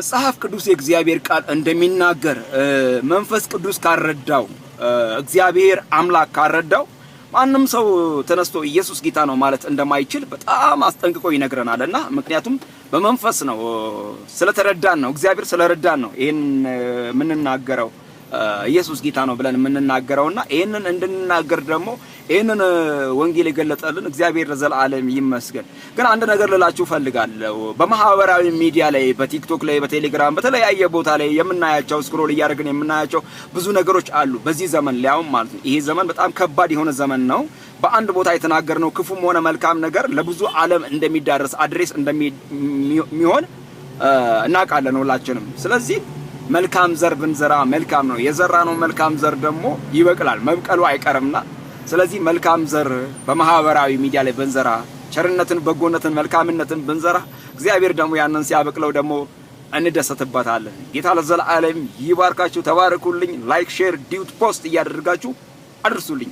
መጽሐፍ ቅዱስ የእግዚአብሔር ቃል እንደሚናገር መንፈስ ቅዱስ ካረዳው እግዚአብሔር አምላክ ካረዳው ማንም ሰው ተነስቶ ኢየሱስ ጌታ ነው ማለት እንደማይችል በጣም አስጠንቅቆ ይነግረናልና ምክንያቱም በመንፈስ ነው ስለተረዳን ነው እግዚአብሔር ስለረዳን ነው ይሄን ምንናገረው ኢየሱስ ጌታ ነው ብለን ምንናገረውና ይሄንን እንድንናገር ደግሞ ይሄንን ወንጌል የገለጠልን እግዚአብሔር ለዘላለም ይመስገን። ግን አንድ ነገር ልላችሁ ፈልጋለሁ። በማህበራዊ ሚዲያ ላይ በቲክቶክ ላይ በቴሌግራም በተለያየ ቦታ ላይ የምናያቸው ስክሮል እያደረግን የምናያቸው ብዙ ነገሮች አሉ። በዚህ ዘመን ሊያውም ማለት ነው ይሄ ዘመን በጣም ከባድ የሆነ ዘመን ነው። በአንድ ቦታ የተናገርነው ክፉም ሆነ መልካም ነገር ለብዙ ዓለም እንደሚዳረስ አድሬስ እንደሚሆን እናውቃለን ሁላችንም። ስለዚህ መልካም ዘር ብንዘራ መልካም ነው። የዘራነው መልካም ዘር ደግሞ ይበቅላል፣ መብቀሉ አይቀርምና ስለዚህ መልካም ዘር በማህበራዊ ሚዲያ ላይ ብንዘራ ቸርነትን፣ በጎነትን፣ መልካምነትን ብንዘራ እግዚአብሔር ደግሞ ያንን ሲያበቅለው ደግሞ እንደሰተበታለን። ጌታ ለዘላለም ይባርካችሁ። ተባረኩልኝ። ላይክ፣ ሼር፣ ዲዩት ፖስት እያደረጋችሁ አድርሱልኝ።